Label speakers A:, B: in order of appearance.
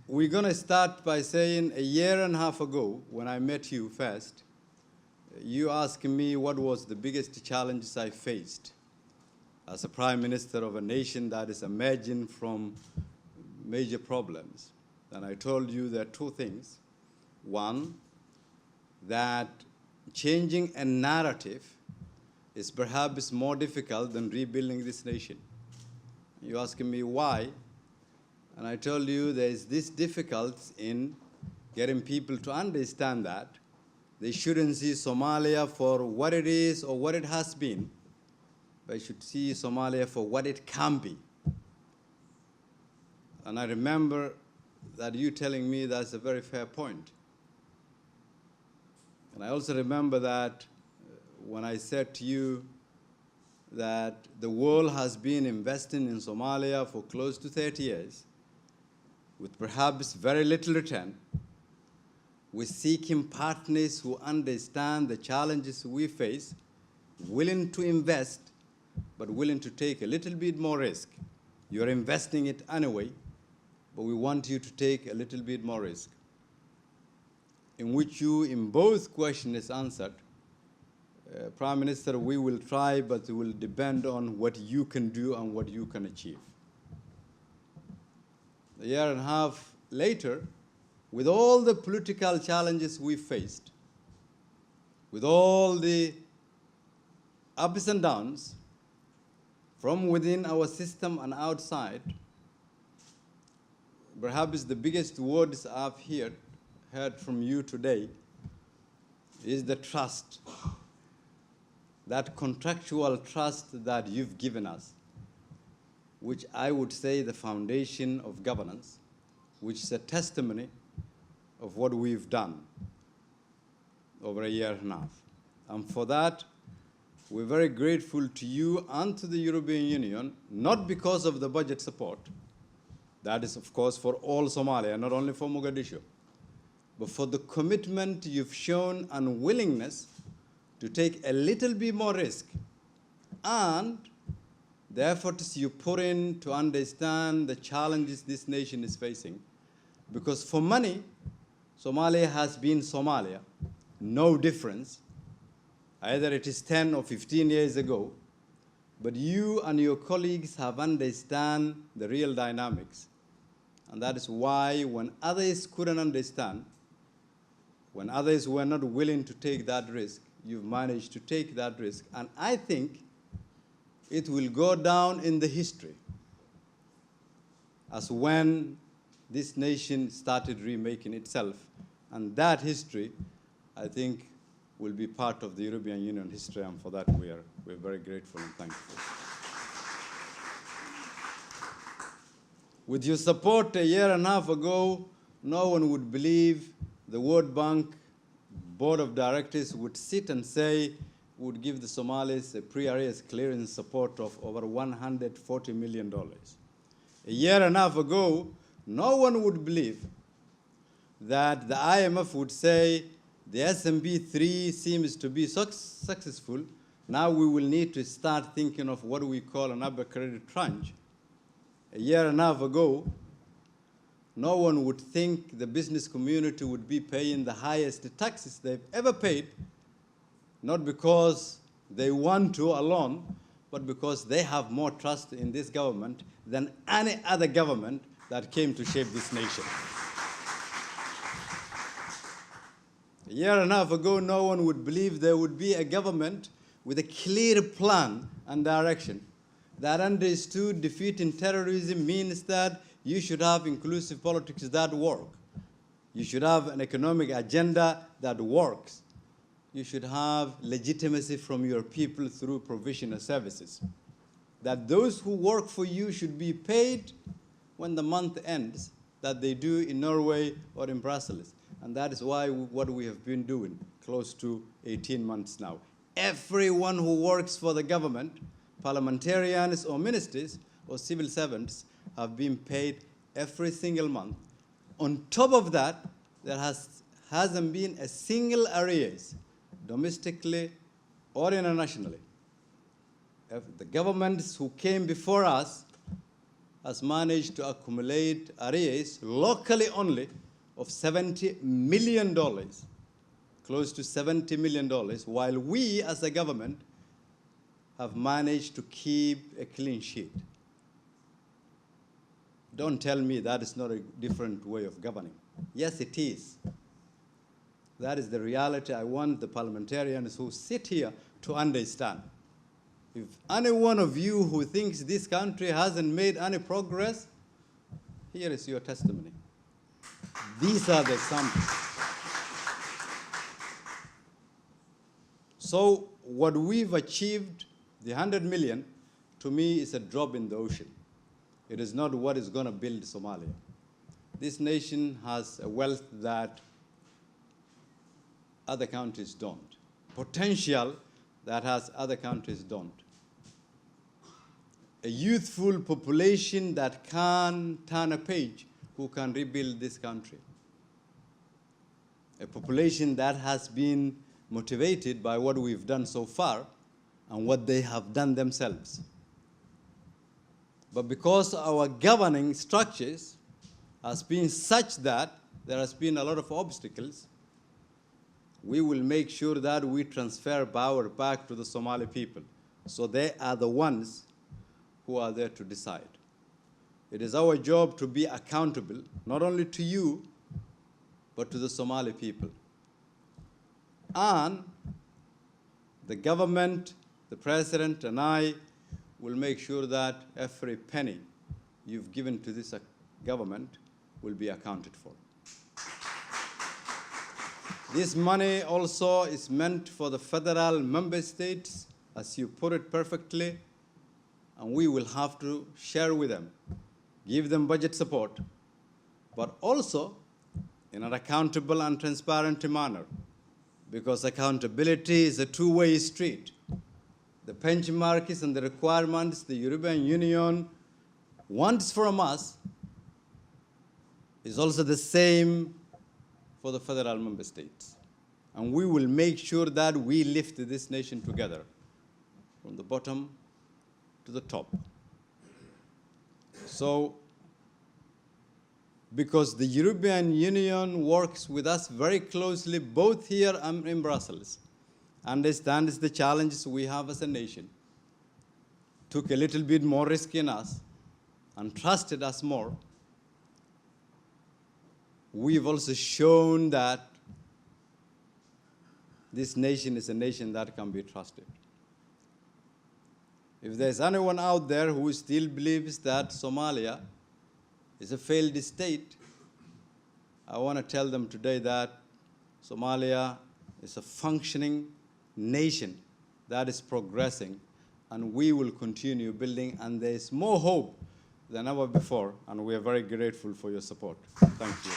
A: We're going to start by saying a year and a half ago, when I met you first, you asked me what was the biggest challenges I faced as a prime minister of a nation that is emerging from major problems. And I told you there are two things. One, that changing a narrative is perhaps more difficult than rebuilding this nation. You asking me why, and I told you there is this difficulty in getting people to understand that they shouldn't see Somalia for what it is or what it has been, but they should see Somalia for what it can be. And I remember that you telling me that's a very fair point. And I also remember that when I said to you that the world has been investing in Somalia for close to 30 years, with perhaps very little return, we're seeking partners who understand the challenges we face, willing to invest, but willing to take a little bit more risk. You're investing it anyway, but we want you to take a little bit more risk. In which you, in both questions, answered, Prime Minister, we will try, but it will depend on what you can do and what you can achieve. A year and a half later, with all the political challenges we faced, with all the ups and downs from within our system and outside, perhaps the biggest words I've heard from you today is the trust, that contractual trust that you've given us, which I would say the foundation of governance, which is a testimony of what we've done over a year and a half. And for that, we're very grateful to you and to the European Union, not because of the budget support. That is, of course, for all Somalia, not only for Mogadishu, but for the commitment you've shown and willingness to take a little bit more risk, and the efforts you put in to understand the challenges this nation is facing. Because for many, Somalia has been Somalia, no difference. Either it is 10 or 15 years ago, but you and your colleagues have understand the real dynamics. And that is why when others couldn't understand, when others were not willing to take that risk, you've managed to take that risk. And I think it will go down in the history as when this nation started remaking itself. And that history, I think, will be part of the European Union history, and for that we're very grateful and thankful. With your support a year and a half ago, no one would believe the World Bank Board of Directors would sit and say, would give the Somalis a pre-arrears clearance support of over $140 million. A year and a half ago, no one would believe that the IMF would say the S&P 3 seems to be successful. Now we will need to start thinking of what we call an upper credit tranche. A year and a half ago, no one would think the business community would be paying the highest taxes they've ever paid, not because they want to alone, but because they have more trust in this government than any other government that came to shape this nation. A year and a half ago, no one would believe there would be a government with a clear plan and direction that understood defeating terrorism means that you should have inclusive politics that work. You should have an economic agenda that works. You should have legitimacy from your people through provision of services. That those who work for you should be paid when the month ends, that they do in Norway or in Brussels. And that is why what we have been doing close to 18 months now. Everyone who works for the government, parliamentarians or ministers or civil servants, have been paid every single month. On top of that, there hasn't been a single arrears, domestically or internationally. The governments who came before us has managed to accumulate arrears locally only of $70 million, close to $70 million, while we as a government have managed to keep a clean sheet. Don't tell me that is not a different way of governing. Yes, it is. That is the reality I want the parliamentarians who sit here to understand. If any one of you who thinks this country hasn't made any progress, here is your testimony. These are the examples. So what we've achieved, the 100 million, to me is a drop in the ocean. It is not what is going to build Somalia. This nation has a wealth that other countries don't. Potential that has other countries don't. A youthful population that can turn a page, who can rebuild this country. A population that has been motivated by what we've done so far and what they have done themselves. But because our governing structures has been such that there has been a lot of obstacles, we will make sure that we transfer power back to the Somali people. So they are the ones who are there to decide. It is our job to be accountable, not only to you, but to the Somali people. And the government, the president, and I will make sure that every penny you've given to this government will be accounted for. This money also is meant for the federal member states, as you put it perfectly, and we will have to share with them, give them budget support, but also in an accountable and transparent manner, because accountability is a two-way street. The benchmarks and the requirements the European Union wants from us is also the same for the federal member states. And we will make sure that we lift this nation together from the bottom to the top. So, because the European Union works with us very closely, both here and in Brussels, understands the challenges we have as a nation, took a little bit more risk in us, and trusted us more, we've also shown that this nation is a nation that can be trusted. If there's anyone out there who still believes that Somalia is a failed state, I want to tell them today that Somalia is a functioning nation that is progressing, and we will continue building, and there is more hope than ever before, and we are very grateful for your support. Thank you.